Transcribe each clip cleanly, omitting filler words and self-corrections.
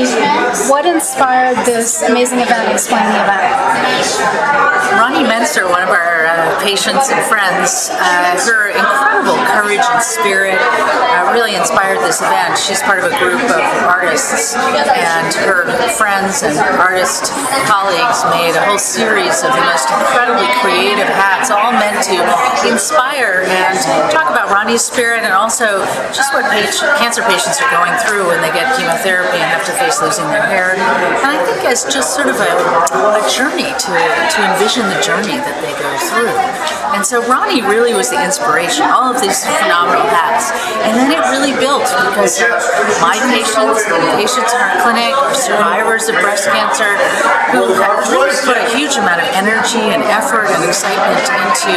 Ronnie, what inspired this amazing event? Explain the event. Ronnie Menser, one of our patients and friends, her incredible courage and spirit really inspired this event. She's part of a group of artists, and her friends and artist colleagues made a whole series of the most incredibly creative hats, all meant to inspire and talk about Ronnie's spirit and also just what cancer patients are going through when they get chemotherapy and have to face losing their hair. And I think as just sort of a journey to envision the journey that they go through. And so Ronnie really was the inspiration, all of these phenomenal hats. And then it really built because my patients, the patients in our clinic, are survivors of breast cancer who have really put a huge amount of energy and effort and excitement into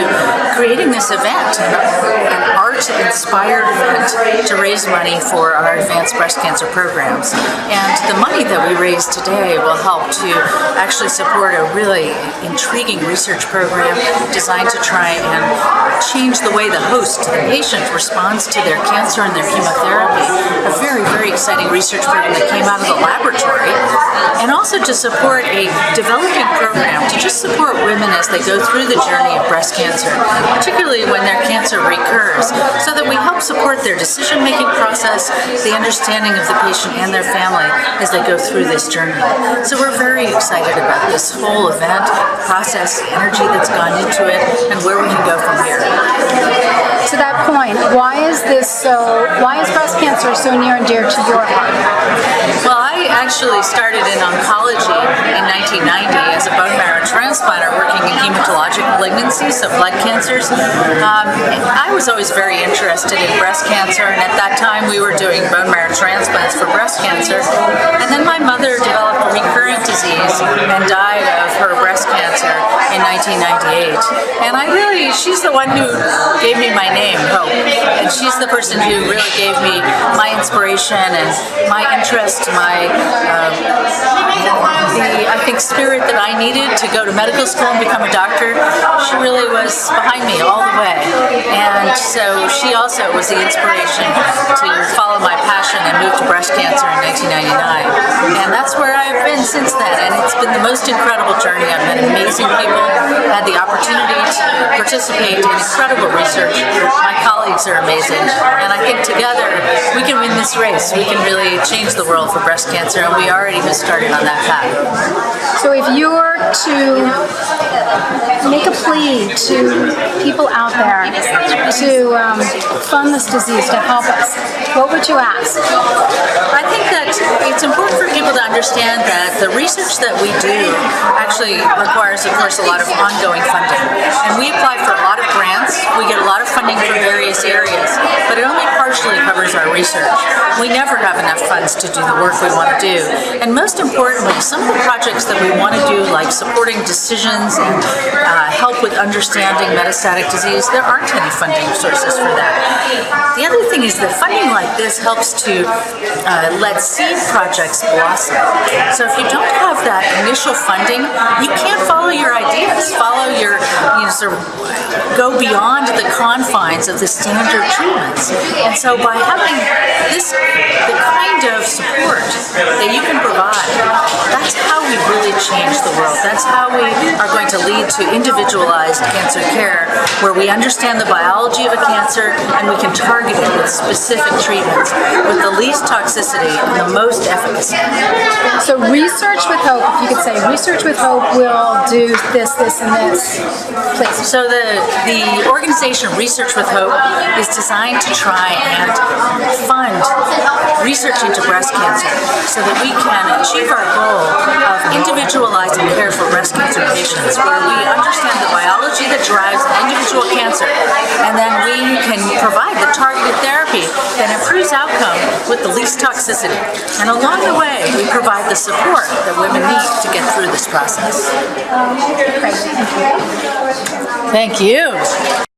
creating this event, an art-inspired event to raise money for our advanced breast cancer programs. And the money that we raise today will help to actually support a really intriguing research program designed to try and change the way the host, the patient, responds to their cancer and their chemotherapy. A very, very exciting research program that came out of the laboratory. And also to support a developing program to just support women as they go through the journey of breast cancer, particularly when their cancer recurs, so that we help support their decision-making process, the understanding of the patient and their family as they go through this journey. So we're very excited about this whole event, process, energy that's gone into it, and where we can go from here. To that point, why is breast cancer so near and dear to your heart? Well, I actually started in oncology in 1990 as a bone marrow transplanter working in hematologic malignancies, so blood cancers. I was always very interested in breast cancer, and at that time we were doing bone marrow transplants for breast cancer. And then my mother developed recurrent disease and died of her breast cancer in 1998. And she's the one who gave me my name, Hope. And she's the person who really gave me my inspiration and my interest, I think, spirit that I needed to go to medical school and become a doctor. She really was behind me all the way. And so she also was the inspiration to follow my passion and move to breast cancer in 1999. And that's where I've been since then. And it's been the most incredible journey. I've met amazing people, had the opportunity to participate in incredible research. My colleagues are amazing. And I think together we can win this race. We can really change the world for breast cancer, and we already have started on that path. So if you were to make a plea to people out there to fund this disease, to help us, what would you ask? I think that it's important for people to understand that the research that we do actually requires, of course, a lot of ongoing funding. And we apply for a lot of grants. We get a lot of funding from various areas, but it only partially covers our research. We never have enough funds to do the work we want to do. And most importantly, some of the projects that we want to do, like supporting decisions and help with understanding metastatic disease, there aren't any funding sources for that. The other thing is that funding like this helps to let seed projects blossom. So if you don't have that initial funding, you can't follow your ideas, sort of go beyond the confines of the standard treatments. And so by having the kind of support that you can provide, that's how we really change the world. That's how we are going to lead to individualized cancer care, where we understand the biology of a cancer and we can target it with specific treatments with the least toxicity and the most efficacy. So Research with Hope, if you could say, Research with Hope will do this, this, and this, please. So the organization Research with Hope is designed to try and fund research into breast cancer so that we can achieve our goal of individualizing care for breast cancer patients, where we understand the biology that drives an individual cancer, and then we can provide the targeted therapy that improves outcome with the least toxicity. And along the way, we provide the support that women need to get through this process. Great. Thank you. Thank you.